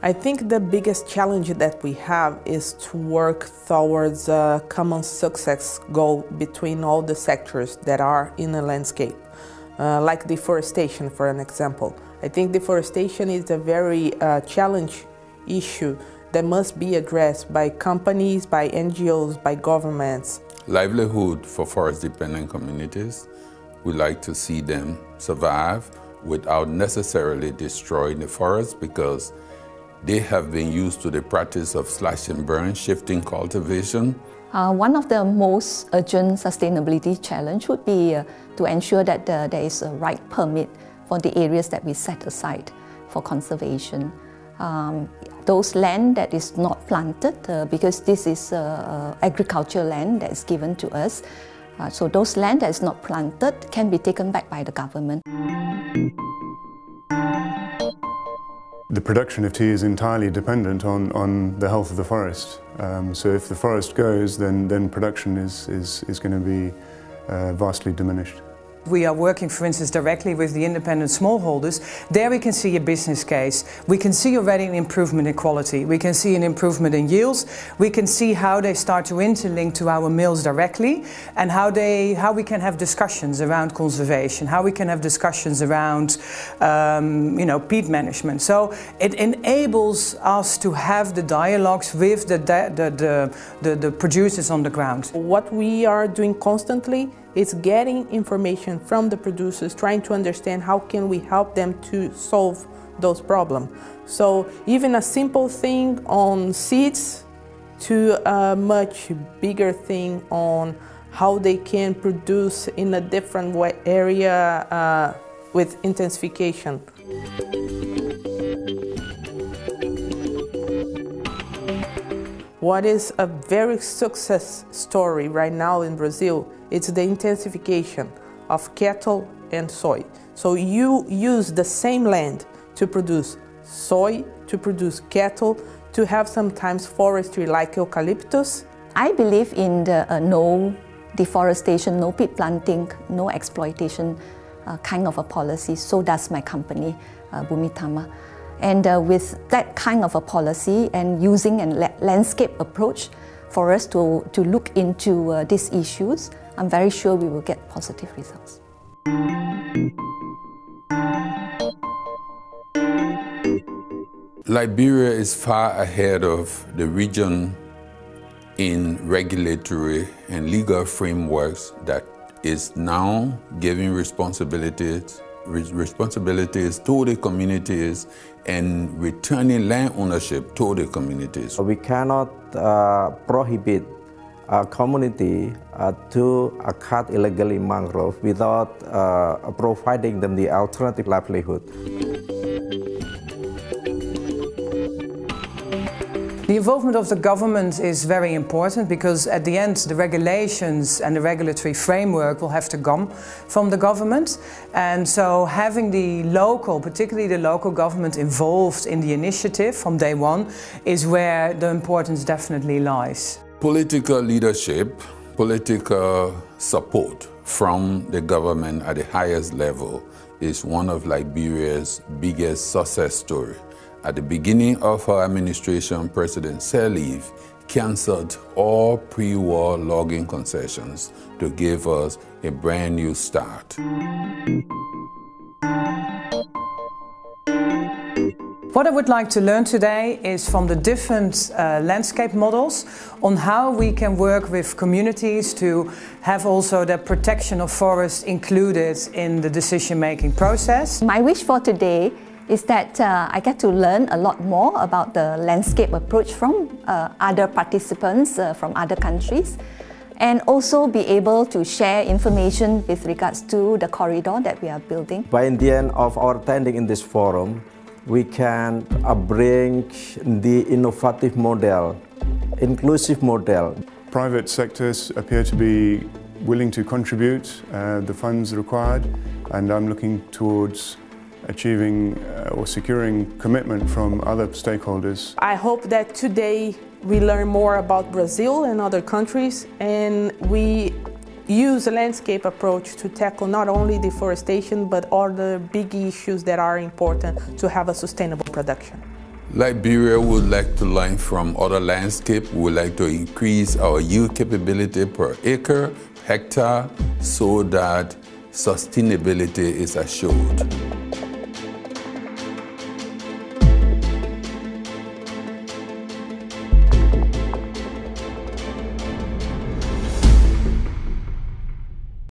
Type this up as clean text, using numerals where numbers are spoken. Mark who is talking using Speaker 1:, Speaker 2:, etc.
Speaker 1: I think the biggest challenge that we have is to work towards a common success goal between all the sectors that are in a landscape, like deforestation, for an example. I think deforestation is a very challenge issue that must be addressed by companies, by NGOs, by governments.
Speaker 2: Livelihood for forest-dependent communities, we like to see them survive without necessarily destroying the forest, because they have been used to the practice of slash and burn, shifting cultivation.
Speaker 3: One of the most urgent sustainability challenge would be to ensure that there is a right permit for the areas that we set aside for conservation. Those land that is not planted, because this is agricultural land that is given to us. So those land that is not planted can be taken back by the government.
Speaker 4: The production of tea is entirely dependent on the health of the forest. So if the forest goes, then production is going to be vastly diminished.
Speaker 5: We are working, for instance, directly with the independent smallholders. There we can see a business case. We can see already an improvement in quality. We can see an improvement in yields. We can see how they start to interlink to our mills directly, and how we can have discussions around conservation, how we can have discussions around peat management. So it enables us to have the dialogues with the producers on the ground.
Speaker 1: What we are doing constantly is getting information from the producers, trying to understand how can we help them to solve those problems. So even a simple thing on seeds to a much bigger thing on how they can produce in a different area with intensification. What is a very success story right now in Brazil? It's the intensification of cattle and soy. So you use the same land to produce soy, to produce cattle, to have sometimes forestry like eucalyptus.
Speaker 3: I believe in the no deforestation, no peat planting, no exploitation kind of a policy. So does my company, Bumitama. And with that kind of a policy and using a landscape approach for us to look into these issues, I'm very sure we will get positive results.
Speaker 2: Liberia is far ahead of the region in regulatory and legal frameworks that is now giving responsibilities to the communities and returning land ownership to the communities.
Speaker 6: We cannot prohibit a community to cut illegally mangrove without providing them the alternative livelihood.
Speaker 5: The involvement of the government is very important, because at the end the regulations and the regulatory framework will have to come from the government. And so having the local, particularly the local government, involved in the initiative from day one is where the importance definitely lies.
Speaker 2: Political leadership, political support from the government at the highest level is one of Liberia's biggest success stories. At the beginning of her administration, President Sirleaf canceled all pre-war logging concessions to give us a brand new start.
Speaker 5: What I would like to learn today is from the different landscape models on how we can work with communities to have also the protection of forests included in the decision-making process.
Speaker 3: My wish for today is that I get to learn a lot more about the landscape approach from other participants from other countries, and also be able to share information with regards to the corridor that we are building.
Speaker 6: By the end of our attending in this forum, we can bring the innovative model, inclusive model.
Speaker 4: Private sectors appear to be willing to contribute the funds required, and I'm looking towards achieving or securing commitment from other stakeholders.
Speaker 1: I hope that today we learn more about Brazil and other countries, and we use a landscape approach to tackle not only deforestation but other big issues that are important to have a sustainable production.
Speaker 2: Liberia would like to learn from other landscapes. We would like to increase our yield capability per acre, hectare, so that sustainability is assured.